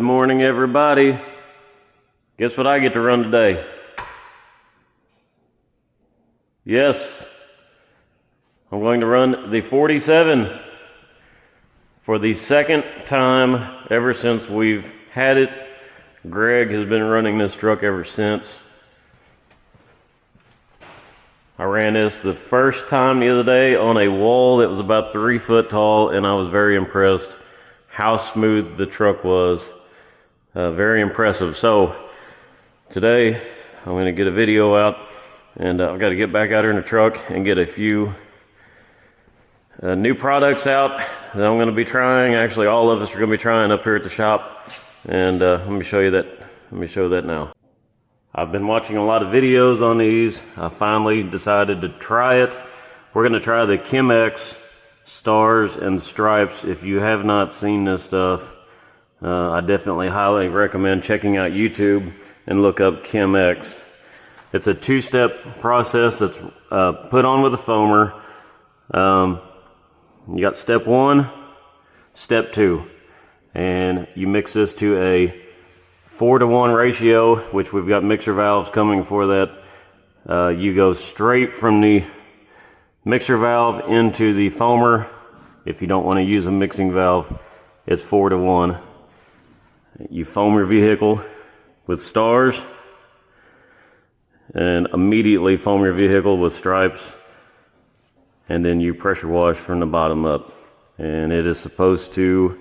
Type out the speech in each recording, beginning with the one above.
Good morning, everybody. Guess what I get to run today? Yes, I'm going to run the 47 for the second time ever since we've had it. Greg has been running this truck ever since. I ran this the first time the other day on a wall that was about 3 foot tall, and I was very impressed how smooth the truck was. Very impressive. So today I'm going to get a video out, and I've got to get back out here in the truck and get a few new products out that I'm going to be trying. Actually, all of us are going to be trying up here at the shop, and let me show you that. Let me show that now. I've been watching a lot of videos on these. I finally decided to try it. We're going to try the Chemex Stars and Stripes. If you have not seen this stuff, I definitely highly recommend checking out YouTube and look up Chemex. It's a two-step process that's put on with a foamer. You got step 1, step 2, and you mix this to a 4-to-1 ratio, which we've got mixer valves coming for that. You go straight from the mixer valve into the foamer. If you don't want to use a mixing valve, it's 4-to-1. You foam your vehicle with Stars and immediately foam your vehicle with Stripes, and then you pressure wash from the bottom up. And it is supposed to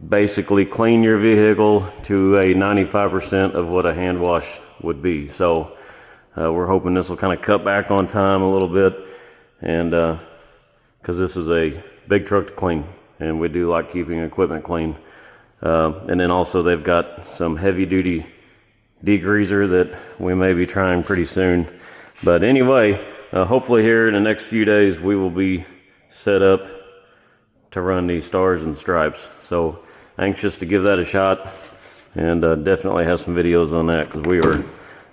basically clean your vehicle to a 95% of what a hand wash would be. So we're hoping this will kind of cut back on time a little bit, and because this is a big truck to clean, and we do like keeping equipment clean. And then also they've got some heavy duty degreaser that we may be trying pretty soon. But anyway, hopefully here in the next few days we will be set up to run the Stars and Stripes. So anxious to give that a shot, and definitely have some videos on that, because we are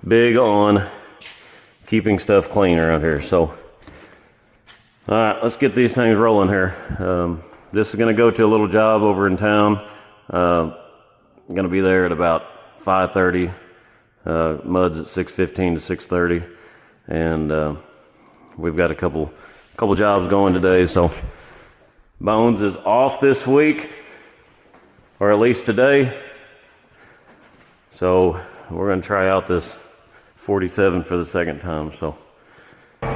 big on keeping stuff clean around here. So all right, let's get these things rolling here. This is going to go to a little job over in town. I'm going to be there at about 5:30. Mud's at 6:15 to 6:30, and we've got a couple jobs going today. So Bones is off this week, or at least today. So we're going to try out this 47 for the second time. So all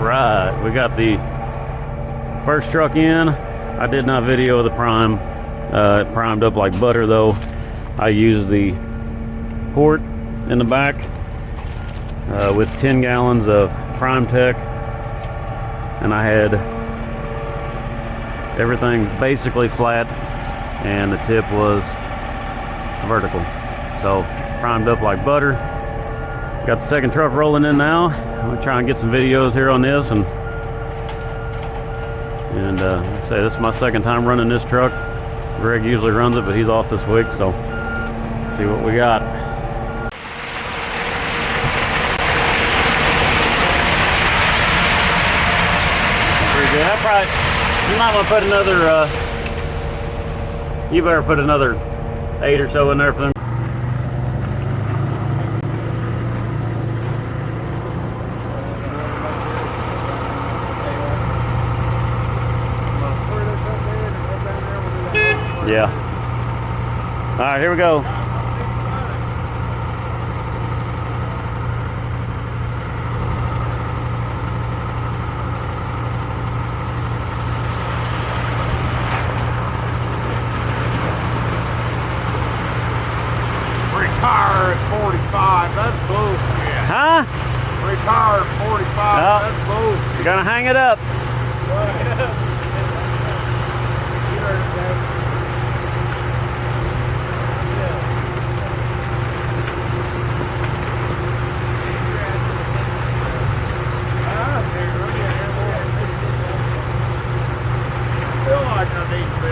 right, we got the first truck in. I did not video the prime. It primed up like butter though. I used the port in the back with 10 gallons of Prime Tech, and I had everything basically flat, and the tip was vertical. So primed up like butter. Got the second truck rolling in now. I'm gonna try and get some videos here on this, and like I say, this is my second time running this truck. Greg usually runs it, but he's off this week, so let's see what we got. Pretty good. I probably, you might want to put another, you better put another 8 or so in there for them. Yeah. All right, here we go. Retire at 45, that's bullshit. Huh? Retire at 45, Oh, that's bullshit. you're gonna hang it up. Feel like I need to be.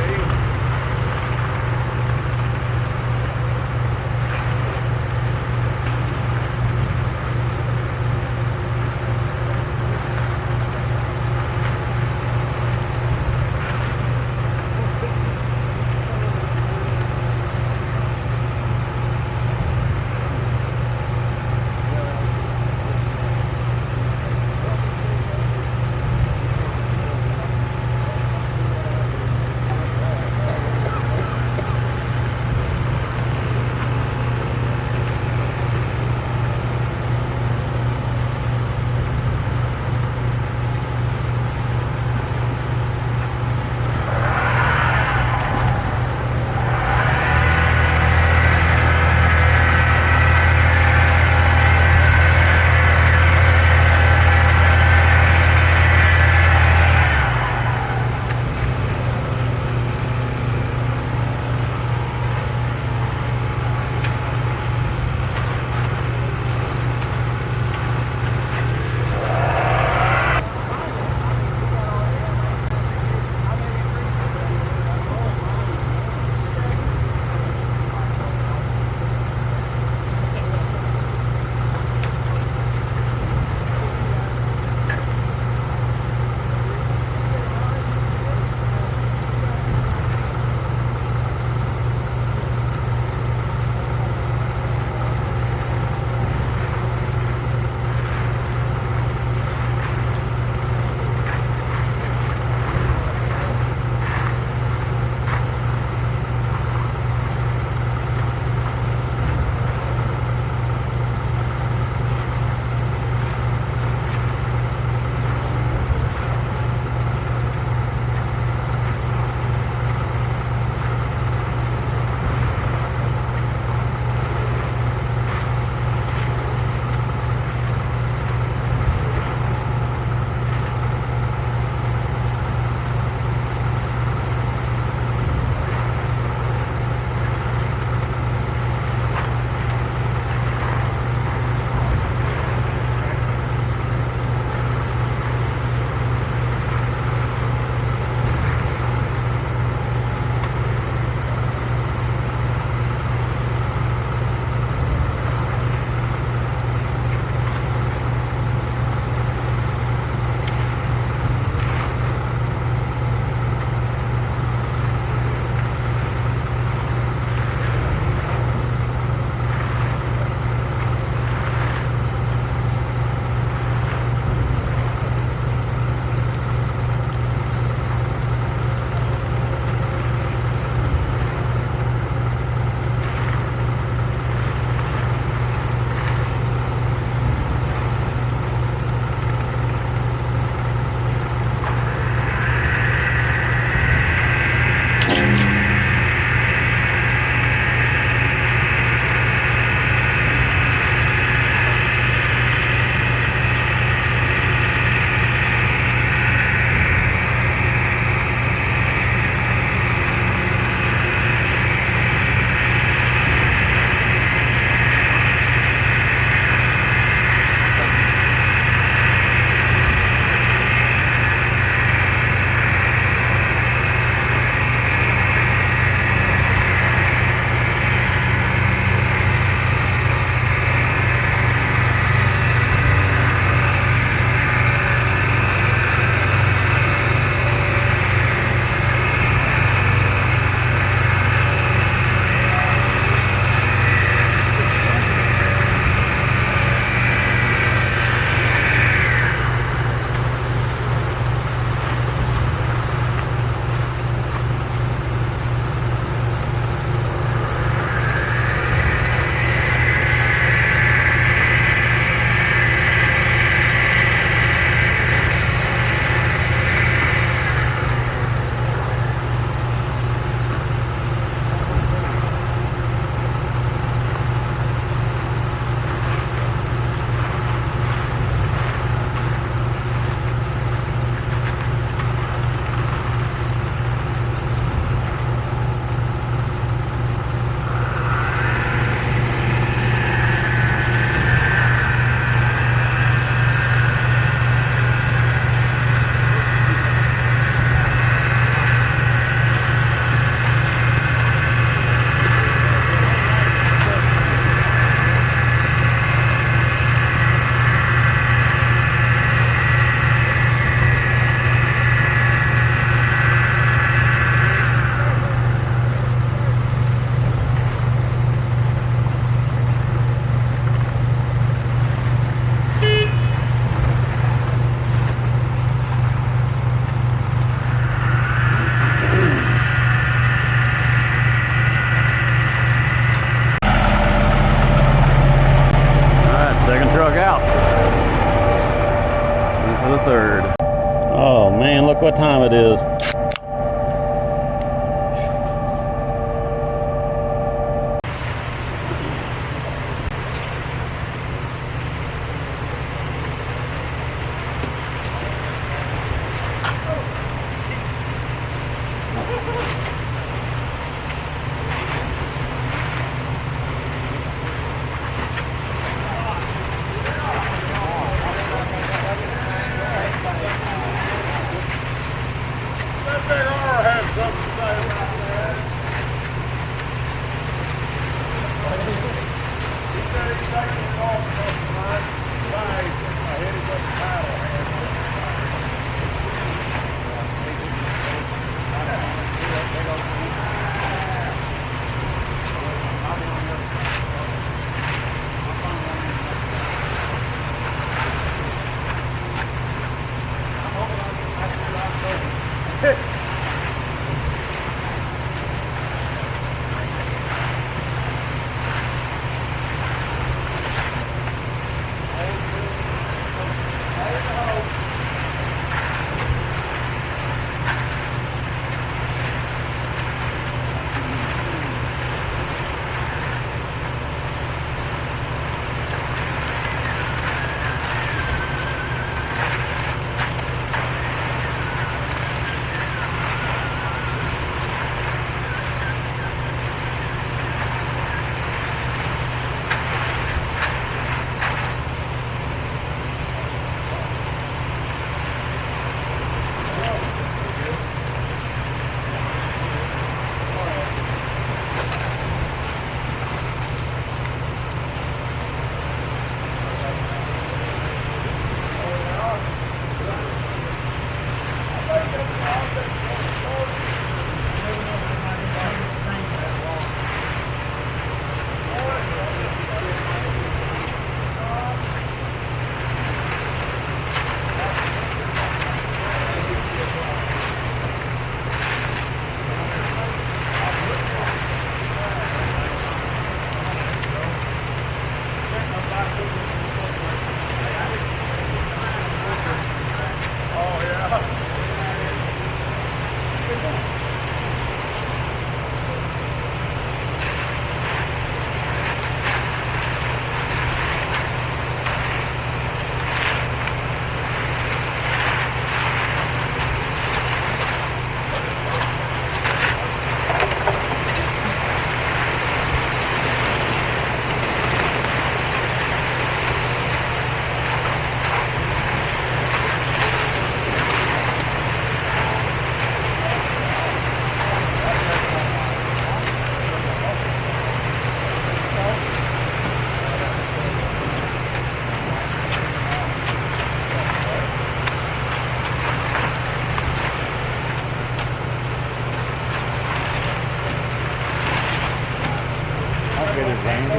Randy?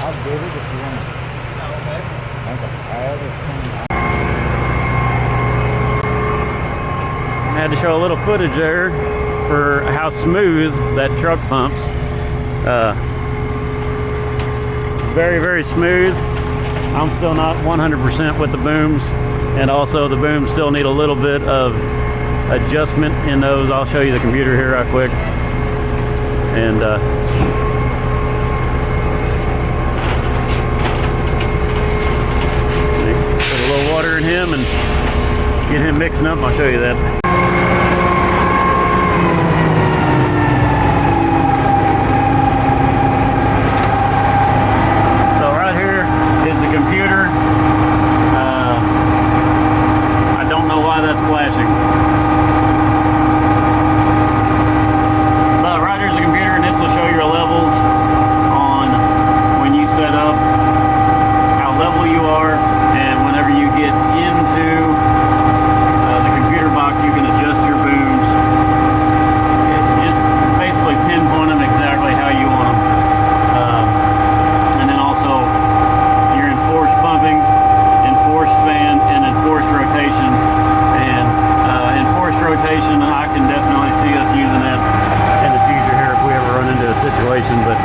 I'll get it if you want to. Make a pad or something. I had to show a little footage there for how smooth that truck pumps. Very, very smooth. I'm still not 100% with the booms, and also the booms still need a little bit of adjustment in those. I'll show you the computer here right quick. And put a little water in him and get him mixing up. I'll show you that. Computer. I don't know why that's flashing. But right here's the computer, and this will show your levels on when you set up, how level you are, and whenever you get into the computer box, you can adjust your booms. Just basically pinpoint them exactly how you want them. And then also enforced pumping, enforced fan, and enforced rotation. And enforced rotation, I can definitely see us using that in the future here if we ever run into a situation. But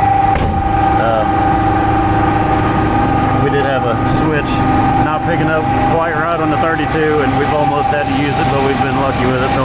we did have a switch not picking up quite right on the 32, and we've almost had to use it, but we've been lucky with it. So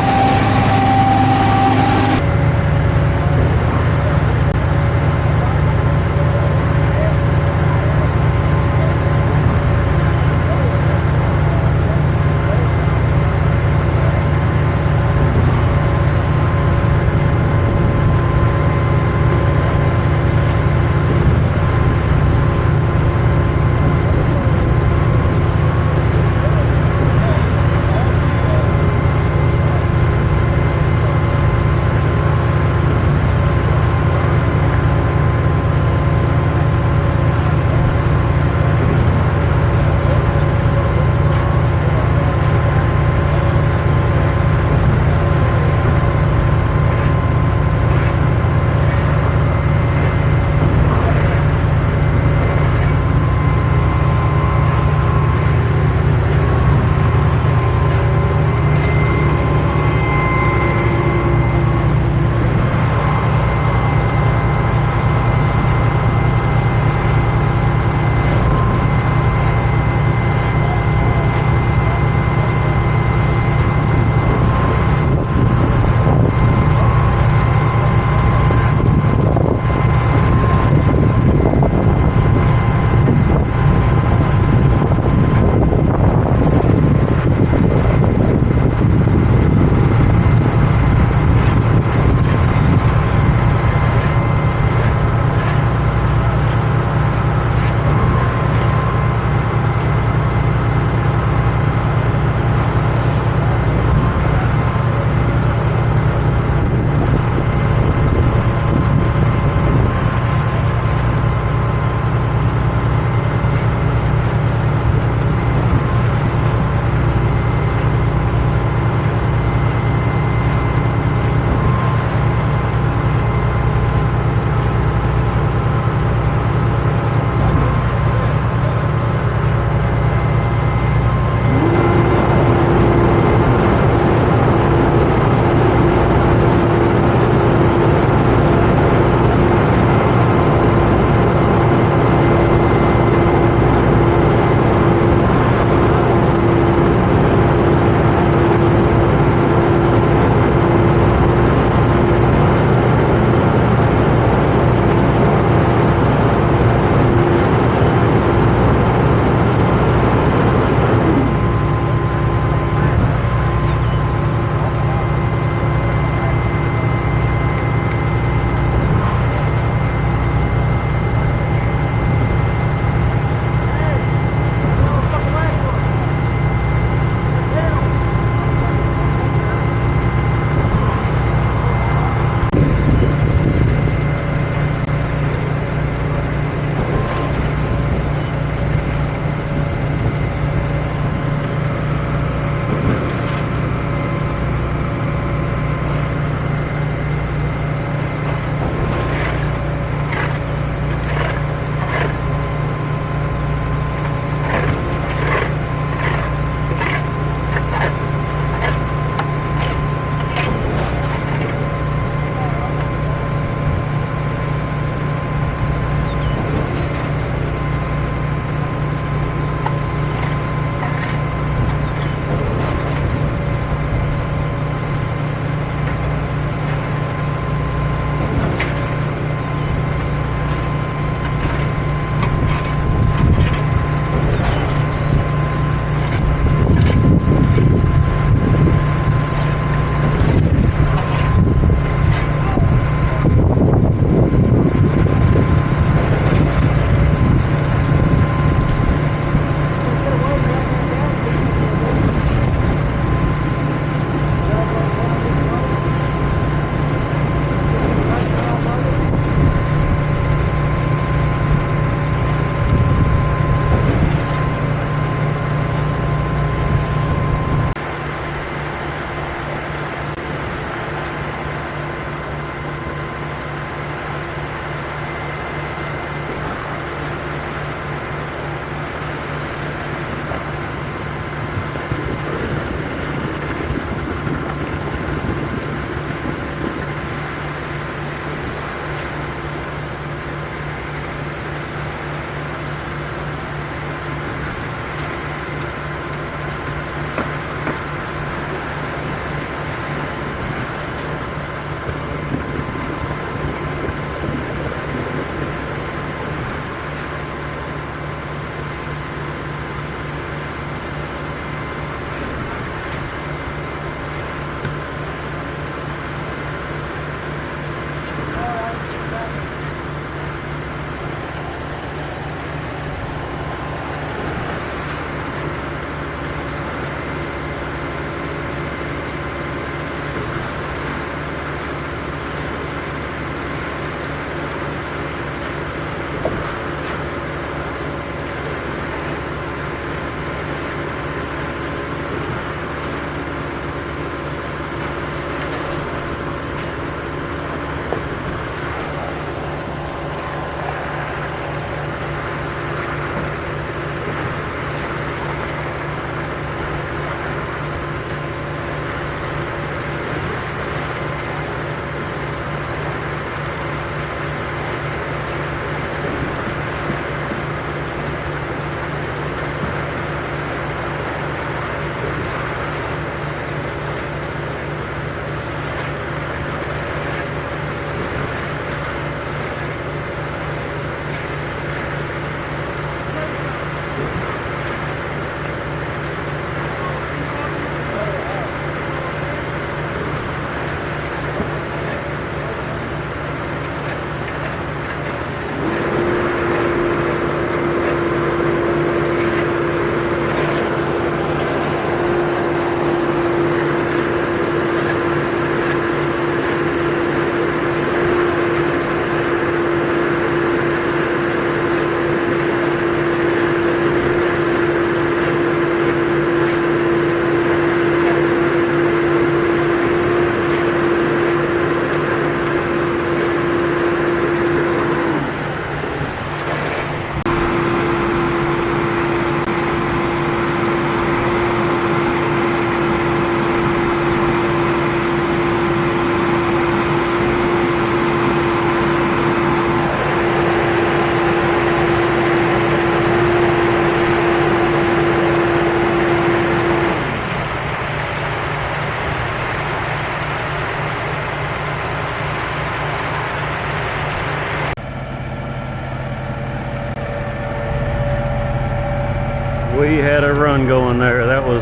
had a run going there. That was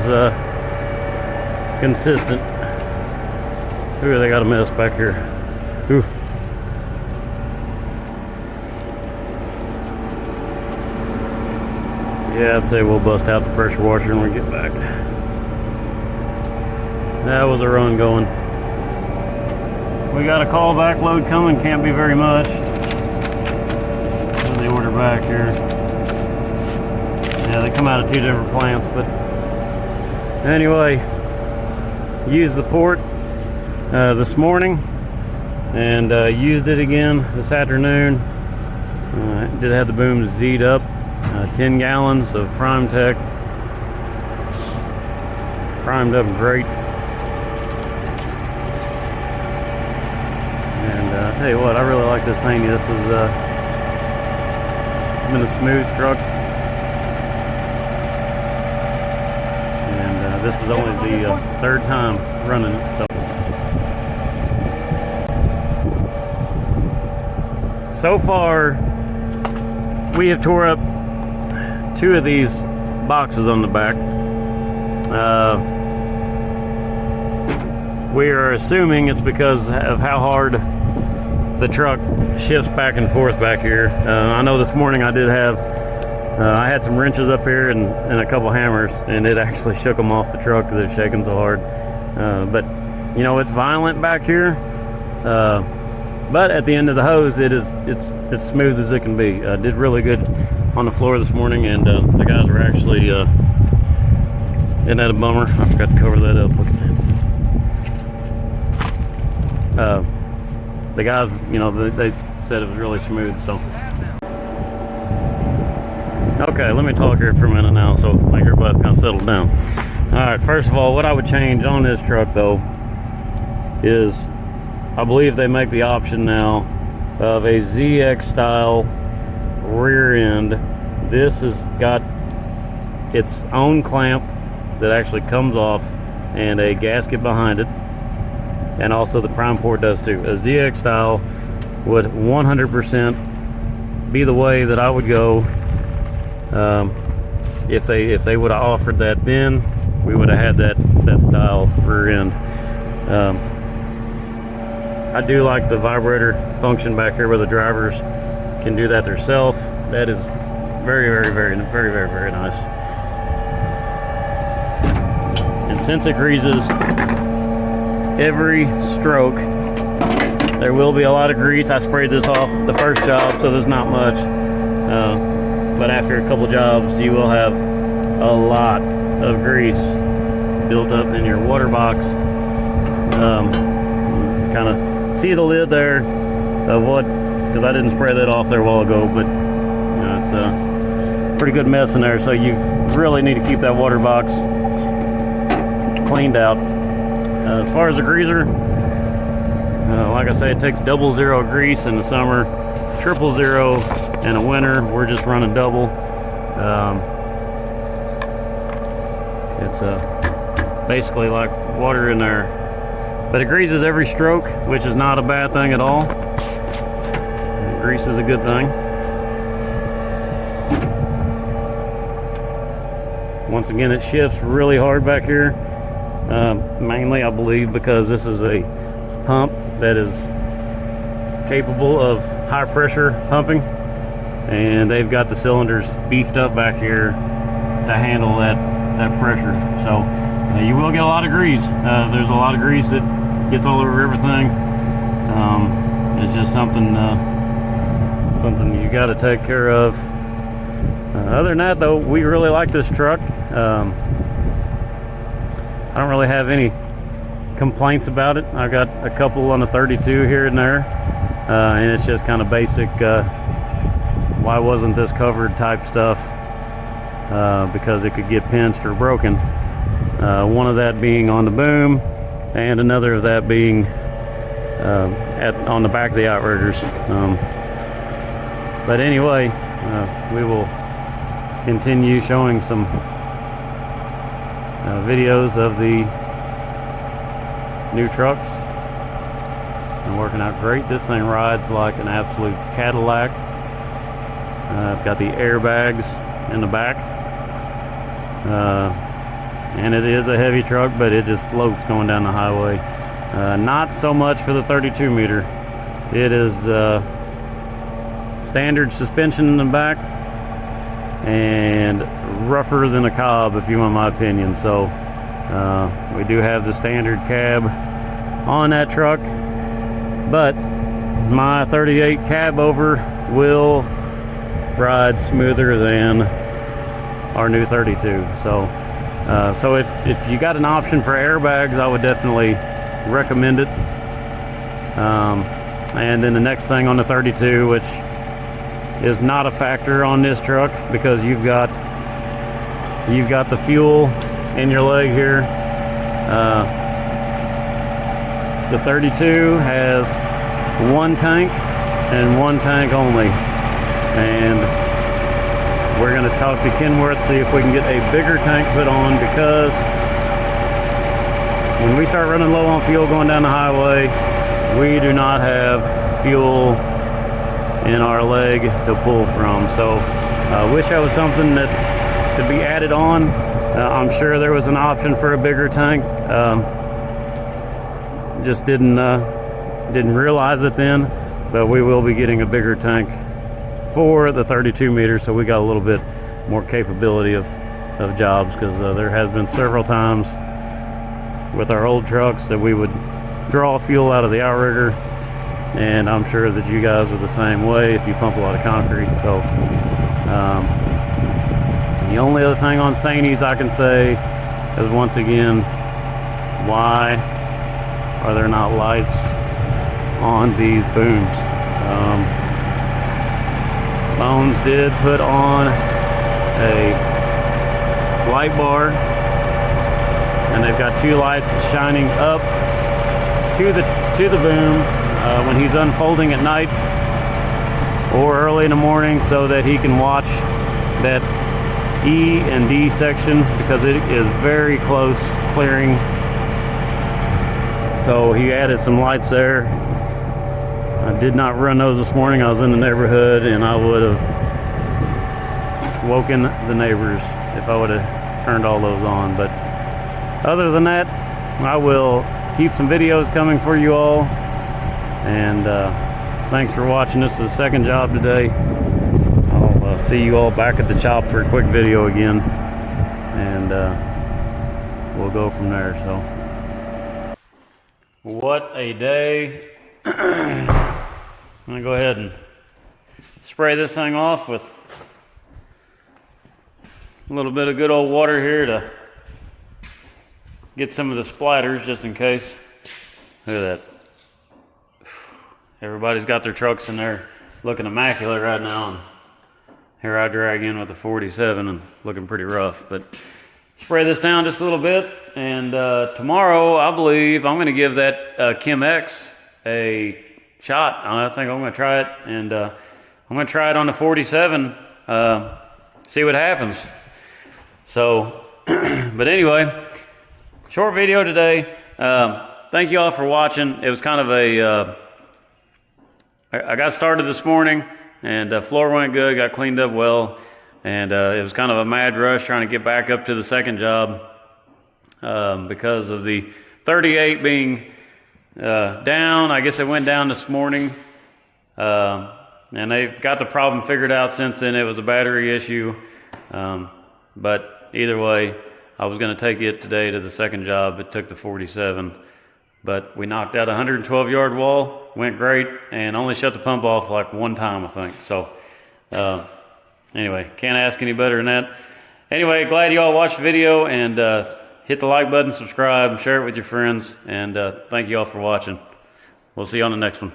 consistent. Ooh, they got a mess back here. Ooh. Yeah, I'd say we'll bust out the pressure washer when we get back. That was a run going. We got a callback load coming, can't be very much. The order back here. Yeah, they come out of 2 different plants, but anyway, used the port this morning and used it again this afternoon. Did have the boom Z'd up. 10 gallons of Prime Tech. Primed up great. And I'll tell you what, I really like this Sany. This is been a smooth truck. And this is only the 3rd time running it. So far, we have tore up 2 of these boxes on the back. We are assuming it's because of how hard the truck shifts back and forth back here. I know this morning I did have, I had some wrenches up here and a couple hammers, and it actually shook them off the truck because it's shaking so hard. But you know, it's violent back here. But at the end of the hose, it's smooth as it can be. Did really good on the floor this morning, and the guys were actually, isn't that a bummer? I forgot to cover that up. Look at that. The guys, you know, they said it was really smooth, so. Okay, let me talk here for a minute now, so make everybody's kind of settled down. All right, first of all, what I would change on this truck, though, is I believe they make the option now of a ZX style rear end. This has got its own clamp that actually comes off and a gasket behind it, and also the prime port does too. A ZX style would 100% be the way that I would go. If they would have offered that then, we would have had that style rear end. I do like the vibrator function back here where the drivers can do that themselves. That is very, very, very, very, very, very nice. And since it greases every stroke, there will be a lot of grease. I sprayed this off the first job, so there's not much. But after a couple jobs, you will have a lot of grease built up in your water box. Kind of see the lid there of what, because I didn't spray that off there a while ago, but you know, it's a pretty good mess in there, so you really need to keep that water box cleaned out. As far as the greaser, like I say, it takes 00 grease in the summer, 000 in the winter. We're just running double. It's basically like water in there. But it greases every stroke, which is not a bad thing at all. Grease is a good thing. Once again, it shifts really hard back here. Mainly, I believe, because this is a pump that is capable of high pressure pumping. And they've got the cylinders beefed up back here to handle that pressure. So you will get a lot of grease. There's a lot of grease that gets all over everything. It's just something you got to take care of. Other than that, though, we really like this truck. I don't really have any complaints about it. I got a couple on the 32 here and there, and it's just kind of basic why wasn't this covered type stuff, because it could get pinched or broken. One of that being on the boom, and another of that being on the back of the outriggers. But anyway, we will continue showing some videos of the new trucks. And working out great. This thing rides like an absolute Cadillac. It's got the airbags in the back. and it is a heavy truck, but it just floats going down the highway. Not so much for the 32 meter. It is standard suspension in the back and rougher than a Cobb, if you want my opinion. So we do have the standard cab on that truck, but my 38 cab over will ride smoother than our new 32. So if you got an option for airbags, I would definitely recommend it. And then the next thing on the 32, which is not a factor on this truck because you've got the fuel in your leg here. The 32 has one tank and one tank only, and we're going to talk to Kenworth, see if we can get a bigger tank put on, because when we start running low on fuel going down the highway, we do not have fuel in our leg to pull from. So I wish that was something that could be added on. I'm sure there was an option for a bigger tank. Just didn't realize it then, but we will be getting a bigger tank for the 32 meters, so we got a little bit more capability of jobs, because there has been several times with our old trucks that we would draw fuel out of the outrigger, and I'm sure that you guys are the same way if you pump a lot of concrete. So the only other thing on Sany's I can say is, once again, why are there not lights on these booms? Bones did put on a light bar, and they've got two lights shining up to the boom when he's unfolding at night or early in the morning, so that he can watch that E and D section, because it is very close clearing. So he added some lights there. I did not run those this morning. I was in the neighborhood, and I would have woken the neighbors if I would have turned all those on. But other than that, I will keep some videos coming for you all. And thanks for watching. This is the second job today. I'll see you all back at the shop for a quick video again, and we'll go from there. So what a day. I'm gonna go ahead and spray this thing off with a little bit of good old water here to get some of the splatters, just in case. Look at that. Everybody's got their trucks in there looking immaculate right now, and here I drag in with the 47 and looking pretty rough. But spray this down just a little bit, and tomorrow I believe I'm going to give that Chem X a shot. I think I'm going to try it, and I'm going to try it on the 47, see what happens. So, but anyway, short video today. Thank you all for watching. It was kind of a, I got started this morning, and floor went good, got cleaned up well, and it was kind of a mad rush trying to get back up to the second job because of the 38 being down. I guess it went down this morning, and they've got the problem figured out since then. It was a battery issue, but either way, I was going to take it today to the second job. It took the 47, but we knocked out a 112-yard wall. Went great, and only shut the pump off like one time, I think. So anyway, can't ask any better than that. Anyway, glad you all watched the video, and hit the like button, subscribe, share it with your friends, and thank you all for watching. We'll see you on the next one.